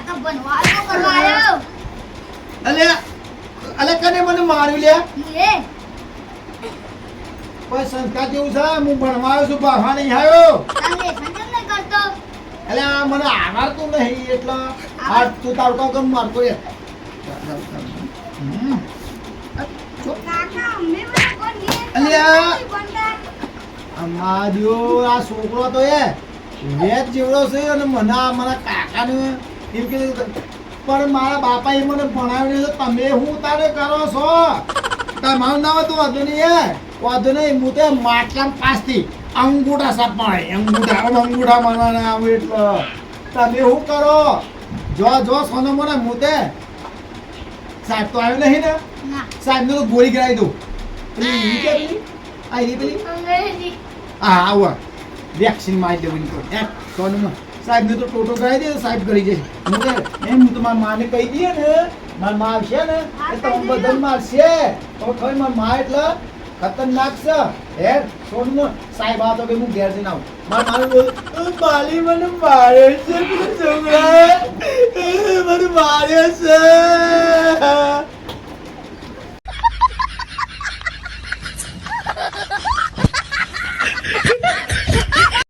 કાકા બનવા આવ્યો કરવા આવ્યો અલે કને મને માર્યું લે એ કોઈ સંસ્કાર જેવું છે હું ભણવા આવ્યો છું બહાર નહીં આવ્યો તમે સંજમ ન કરતો અલે આ મને આવડતું નહીં એટલે આ તું તાવકો કમ મારતો એ કાકા અમને મને કોણ દે અલ્યા. કોણ અમાર્યો આ છોકરો તો એ વેચ જેવડો છે અને મને મારા કાકાને એમ કીધું પણ મારા બાપાએ મને ભણાવ્યું છે તમે હું તારે કરો છો તમારું નામ હતું વાંધો નહીં વાંધો નહીં હું તો માટલામાં પાસથી અંગૂઠા સપાય અંગૂઠા મારવાના આવે એટલે તમે શું કરો જો સોનો મને હું તે સાહેબ તો આવ્યો નહીં ને ના સાહેબ ને તો ગોળી કરાવી દઉં પેલી ઈ કે પેલી આ ઈ પેલી અંગ્રેજી હા આવો વેક્સિન મારી દેવાની તો એમ સોનમાં સાહેબ ને તો ટોટો કરાવી દે સાહેબ કરી જશે હું કે એમ હું તો મારા માને કહી દઈએ ને મારા મા આવશે ને એ તો હું બધાને મારશે તો ખરી મારા મા એટલે ખતરનાક છે હે સોનમાં સાહેબ આ તો કે હું ઘેર જઈને આવું મારા માને બોલ બાલી મને મારે છે પેલો છોકરા મને મારે છે